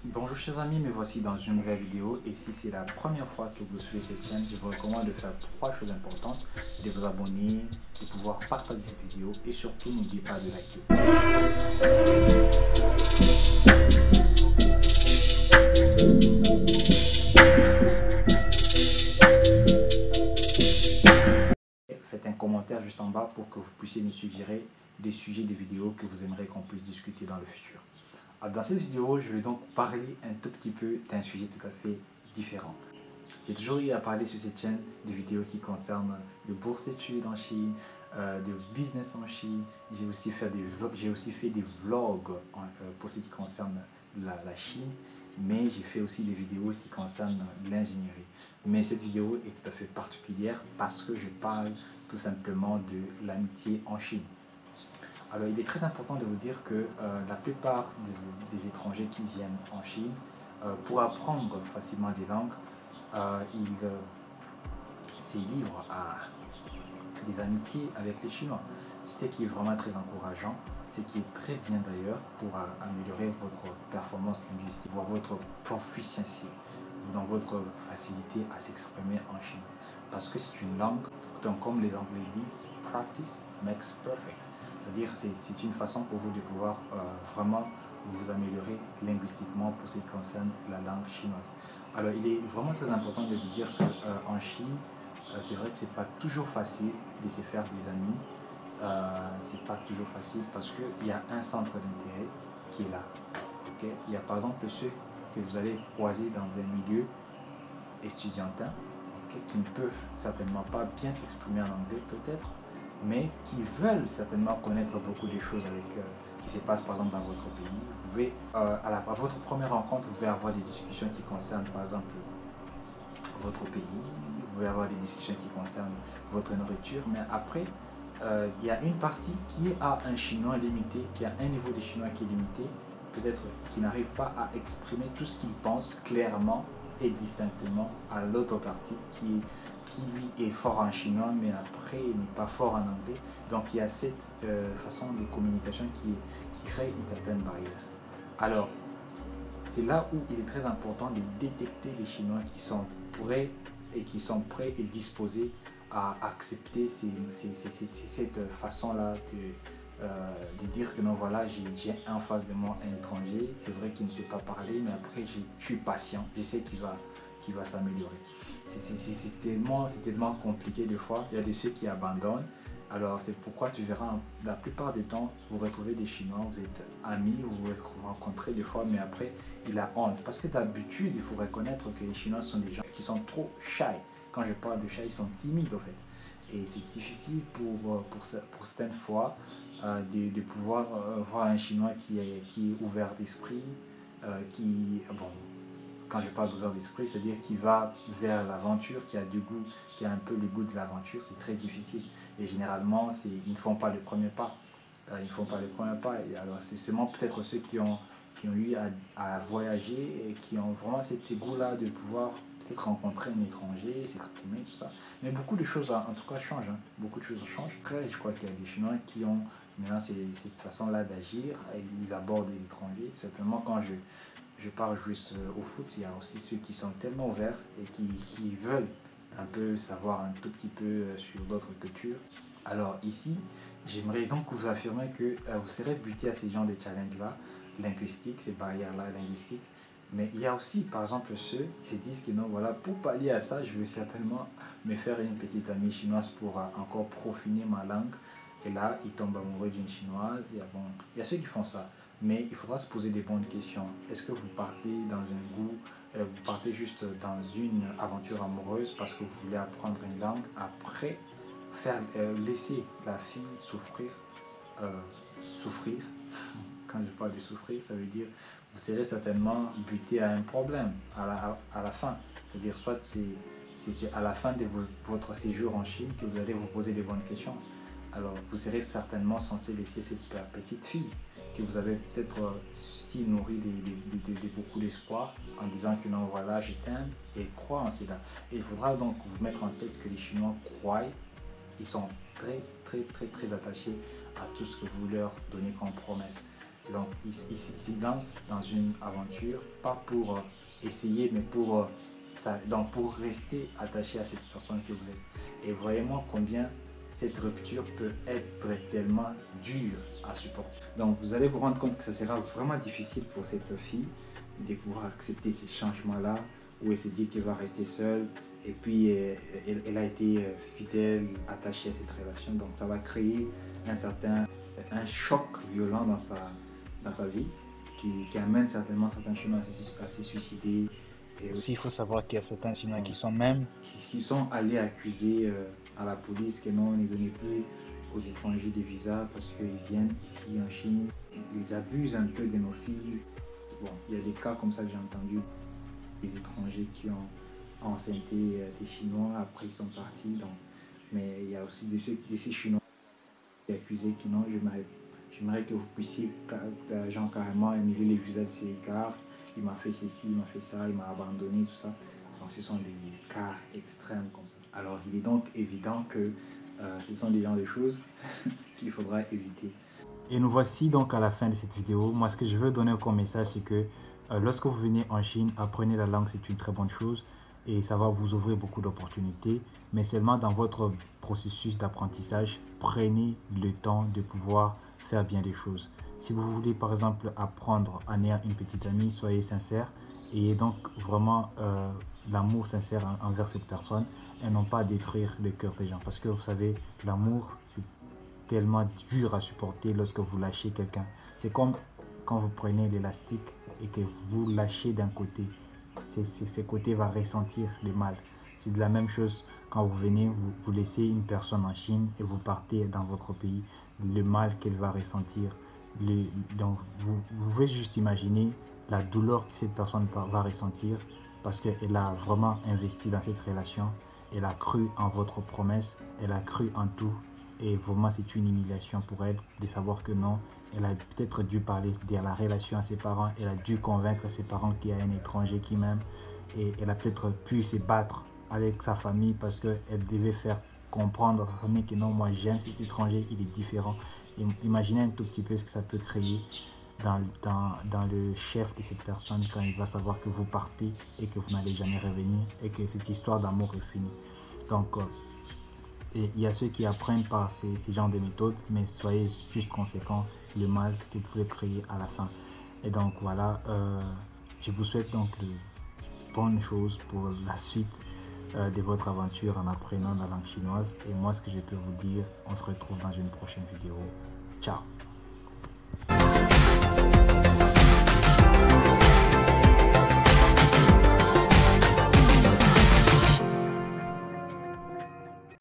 Bonjour chers amis, me voici dans une nouvelle vidéo et si c'est la première fois que vous suivez cette chaîne, je vous recommande de faire trois choses importantes, de vous abonner, de pouvoir partager cette vidéo et surtout n'oubliez pas de liker. Faites un commentaire juste en bas pour que vous puissiez me suggérer des sujets de vidéos que vous aimeriez qu'on puisse discuter dans le futur. Dans cette vidéo, je vais donc parler un tout petit peu d'un sujet tout à fait différent. J'ai toujours eu à parler sur cette chaîne des vidéos qui concernent de bourses d'études en Chine, de business en Chine. J'ai aussi fait des vlogs pour ce qui concerne la Chine, mais j'ai fait aussi des vidéos qui concernent l'ingénierie. Mais cette vidéo est tout à fait particulière parce que je parle tout simplement de l'amitié en Chine. Alors, il est très important de vous dire que la plupart des étrangers qui viennent en Chine, pour apprendre facilement des langues, ils se livrent à des amitiés avec les Chinois, ce qui est vraiment très encourageant, ce qui est très bien d'ailleurs pour améliorer votre performance linguistique, voire votre proficiency, dans votre facilité à s'exprimer en Chine. Parce que c'est une langue, donc comme les Anglais disent, practice makes perfect. C'est-à-dire c'est une façon pour vous de pouvoir vraiment vous améliorer linguistiquement pour ce qui concerne la langue chinoise. Alors il est vraiment très important de vous dire qu'en Chine, c'est vrai que c'est pas toujours facile de se faire des amis. C'est pas toujours facile parce qu'il y a un centre d'intérêt qui est là. Okay? Il y a par exemple ceux que vous allez croiser dans un milieu estudiantin, okay, qui ne peuvent certainement pas bien s'exprimer en anglais peut-être, mais qui veulent certainement connaître beaucoup de choses avec qui se passent par exemple dans votre pays. Vous pouvez, à votre première rencontre, vous pouvez avoir des discussions qui concernent par exemple votre pays, vous pouvez avoir des discussions qui concernent votre nourriture, mais après, il y a une partie qui a un chinois limité, qui a un niveau de chinois qui est limité, peut-être qui n'arrive pas à exprimer tout ce qu'il pense clairement et distinctement à l'autre partie qui lui est fort en chinois mais après n'est pas fort en anglais. Donc il y a cette façon de communication qui crée une certaine barrière. Alors c'est là où il est très important de détecter les Chinois qui sont prêts et disposés à accepter cette façon-là de dire que non, voilà, j'ai en face de moi un étranger, c'est vrai qu'il ne sait pas parler, mais après je suis patient, je sais qu'il va s'améliorer. C'est tellement compliqué des fois, il y a de ceux qui abandonnent. Alors c'est pourquoi tu verras la plupart du temps, vous retrouvez des Chinois, vous êtes amis, vous vous rencontrez des fois, mais après il a honte. Parce que d'habitude, il faut reconnaître que les Chinois sont des gens qui sont trop shy. Quand je parle de shy, ils sont timides en fait. Et c'est difficile pour certaines fois de pouvoir voir un Chinois qui est ouvert d'esprit, bon, quand je parle d'ouvert d'esprit, c'est-à-dire qui va vers l'aventure, qui a du goût, qui a un peu le goût de l'aventure, c'est très difficile. Et généralement, ils ne font pas le premier pas. Ils ne font pas le premier pas. Et alors, c'est seulement peut-être ceux qui ont eu à voyager et qui ont vraiment cet goût-là de pouvoir peut-être rencontrer un étranger, s'exprimer, tout ça. Mais beaucoup de choses, en tout cas, changent. Hein. Beaucoup de choses changent. Après, je crois qu'il y a des Chinois qui ont maintenant cette façon-là d'agir. Ils abordent les étrangers. Certainement, quand je parle juste au foot, il y a aussi ceux qui sont tellement ouverts et qui veulent un peu savoir un tout petit peu sur d'autres cultures. Alors ici, j'aimerais donc vous affirmer que vous serez buté à ces genres de challenges-là, linguistiques, ces barrières-là linguistiques. Mais il y a aussi, par exemple, ceux qui se disent que non, voilà, pour pallier à ça, je vais certainement me faire une petite amie chinoise pour encore profiner ma langue. Et là, ils tombent amoureux d'une chinoise. Il y a ceux qui font ça. Mais il faudra se poser des bonnes questions. Est-ce que vous partez dans un goût, vous partez juste dans une aventure amoureuse parce que vous voulez apprendre une langue, après laisser la fille souffrir, quand je parle de souffrir, ça veut dire vous serez certainement buté à un problème à la fin. C'est-à-dire soit c'est à la fin de votre séjour en Chine que vous allez vous poser des bonnes questions. Alors vous serez certainement censé laisser cette petite fille que vous avez peut-être si nourri de beaucoup d'espoir en disant que non, voilà, je t'aime et crois en cela. Et il faudra donc vous mettre en tête que les Chinois croient, ils sont très attachés à tout ce que vous leur donnez comme promesse. Donc il se lance dans une aventure, pas pour essayer, mais pour, pour rester attaché à cette personne que vous êtes. Et vraiment combien cette rupture peut être tellement dure à supporter. Donc vous allez vous rendre compte que ça sera vraiment difficile pour cette fille de pouvoir accepter ces changements-là, où elle se dit qu'elle va rester seule, et puis elle a été fidèle, attachée à cette relation. Donc ça va créer un choc violent dans sa vie, qui amène certainement certains chemins à se suicider. Et aussi, il faut savoir qu'il y a certains Chinois qui sont allés accuser à la police que non, ne donnez plus aux étrangers des visas parce qu'ils viennent ici en Chine. Ils abusent un peu de nos filles. Bon, il y a des cas comme ça que j'ai entendu, des étrangers qui ont enceinté des Chinois, après ils sont partis. Donc, mais il y a aussi de ces Chinois qui accusés que non, j'aimerais que vous puissiez genre carrément annuler les visas de ces gars. Il m'a fait ceci, il m'a fait ça, il m'a abandonné, tout ça. Donc ce sont des cas extrêmes comme ça. Alors il est donc évident que ce sont des genres de choses qu'il faudra éviter. Et nous voici donc à la fin de cette vidéo. Moi, ce que je veux donner comme message, c'est que lorsque vous venez en Chine, apprenez la langue, c'est une très bonne chose. Et ça va vous ouvrir beaucoup d'opportunités. Mais seulement dans votre processus d'apprentissage, prenez le temps de pouvoir faire bien les choses. Si vous voulez par exemple apprendre à naître une petite amie, soyez sincère. Et donc vraiment l'amour sincère envers cette personne et non pas détruire le cœur des gens. Parce que vous savez, l'amour, c'est tellement dur à supporter lorsque vous lâchez quelqu'un. C'est comme quand vous prenez l'élastique et que vous lâchez d'un côté. Ce côté va ressentir le mal. C'est de la même chose quand vous venez, vous laissez une personne en Chine et vous partez dans votre pays, le mal qu'elle va ressentir. Donc vous pouvez juste imaginer la douleur que cette personne va ressentir parce qu'elle a vraiment investi dans cette relation, elle a cru en votre promesse, elle a cru en tout et vraiment c'est une humiliation pour elle de savoir que non, elle a peut-être dû parler de la relation à ses parents, elle a dû convaincre ses parents qu'il y a un étranger qui m'aime et elle a peut-être pu se battre avec sa famille parce qu'elle devait faire comprendre à sa famille que non, moi j'aime cet étranger, il est différent. Et imaginez un tout petit peu ce que ça peut créer dans le chef de cette personne quand il va savoir que vous partez et que vous n'allez jamais revenir et que cette histoire d'amour est finie. Donc, il y a ceux qui apprennent par ces genres de méthodes, mais soyez juste conséquents le mal que vous pouvez créer à la fin. Et donc voilà, je vous souhaite donc de bonnes choses pour la suite de votre aventure en apprenant la langue chinoise. Et moi, ce que je peux vous dire, on se retrouve dans une prochaine vidéo. Ciao.